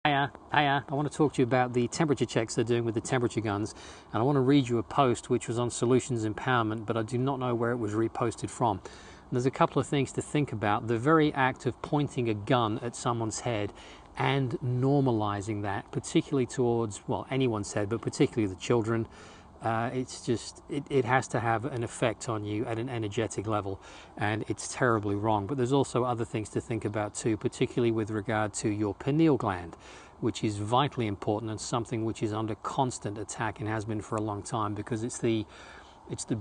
Hiya, I want to talk to you about the temperature checks they're doing with the temperature guns, and I want to read you a post which was on Solutions Empowerment, but I do not know where it was reposted from. And there's a couple of things to think about. The very act of pointing a gun at someone's head and normalizing that, particularly towards, well, anyone's head, but particularly the children, it has to have an effect on you at an energetic level, and it's terribly wrong. But there's also other things to think about too, particularly with regard to your pineal gland, which is vitally important and something which is under constant attack and has been for a long time, because it's the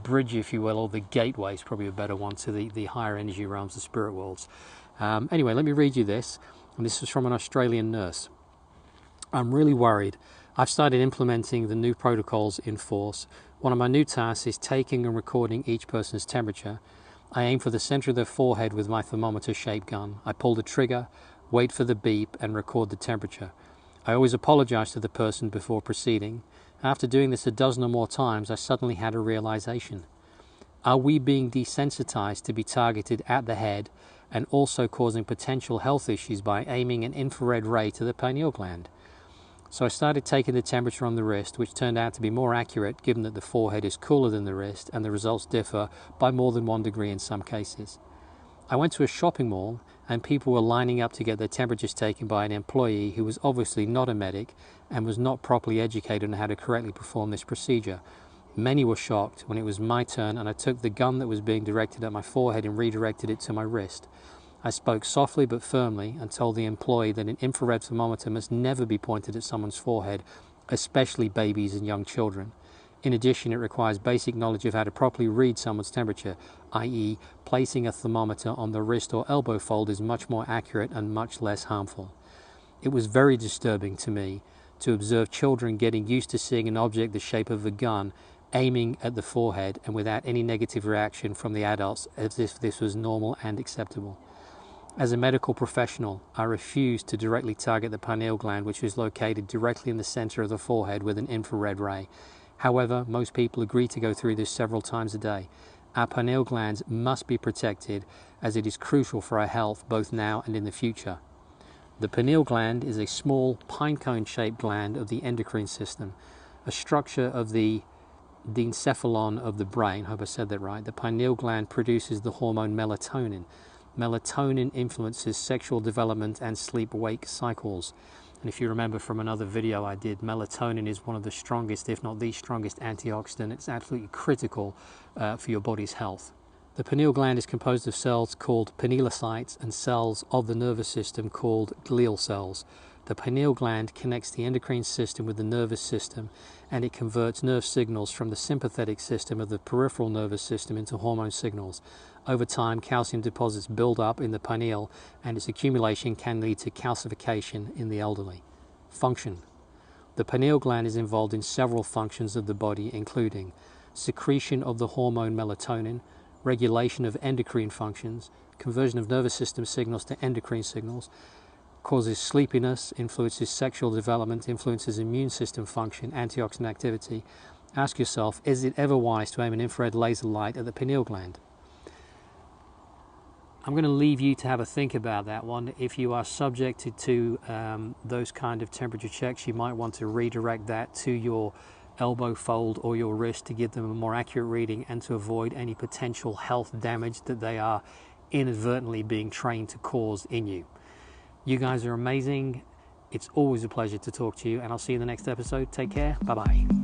bridge, if you will, or the gateway is probably a better one, to the higher energy realms, the spirit worlds. Anyway, let me read you this, and this is from an Australian nurse. I'm really worried. I've started implementing the new protocols in force. One of my new tasks is taking and recording each person's temperature. I aim for the center of their forehead with my thermometer-shaped gun. I pull the trigger, wait for the beep, and record the temperature. I always apologize to the person before proceeding. After doing this a dozen or more times, I suddenly had a realization. Are we being desensitized to be targeted at the head and also causing potential health issues by aiming an infrared ray to the pineal gland? So I started taking the temperature on the wrist, which turned out to be more accurate given that the forehead is cooler than the wrist and the results differ by more than 1 degree in some cases. I went to a shopping mall and people were lining up to get their temperatures taken by an employee who was obviously not a medic and was not properly educated on how to correctly perform this procedure. Many were shocked when it was my turn and I took the gun that was being directed at my forehead and redirected it to my wrist. I spoke softly but firmly and told the employee that an infrared thermometer must never be pointed at someone's forehead, especially babies and young children. In addition, it requires basic knowledge of how to properly read someone's temperature, i.e. placing a thermometer on the wrist or elbow fold is much more accurate and much less harmful. It was very disturbing to me to observe children getting used to seeing an object the shape of a gun aiming at the forehead and without any negative reaction from the adults as if this was normal and acceptable. As a medical professional, I refused to directly target the pineal gland, which is located directly in the center of the forehead, with an infrared ray. However, most people agree to go through this several times a day. Our pineal glands must be protected as it is crucial for our health both now and in the future. The pineal gland is a small pine cone-shaped gland of the endocrine system, a structure of the encephalon of the brain. I hope I said that right. The pineal gland produces the hormone melatonin. Melatonin influences sexual development and sleep-wake cycles. And if you remember from another video I did, melatonin is one of the strongest, if not the strongest, antioxidant. It's absolutely critical for your body's health. The pineal gland is composed of cells called pinealocytes and cells of the nervous system called glial cells. The pineal gland connects the endocrine system with the nervous system, and it converts nerve signals from the sympathetic system of the peripheral nervous system into hormone signals. Over time, calcium deposits build up in the pineal, and its accumulation can lead to calcification in the elderly. Function. The pineal gland is involved in several functions of the body, including secretion of the hormone melatonin, regulation of endocrine functions, conversion of nervous system signals to endocrine signals, causes sleepiness, influences sexual development, influences immune system function, antioxidant activity. Ask yourself, is it ever wise to aim an infrared laser light at the pineal gland? I'm going to leave you to have a think about that one. If you are subjected to those kind of temperature checks, you might want to redirect that to your elbow fold or your wrist to give them a more accurate reading and to avoid any potential health damage that they are inadvertently being trained to cause in you. You guys are amazing. It's always a pleasure to talk to you, and I'll see you in the next episode. Take care. Bye-bye.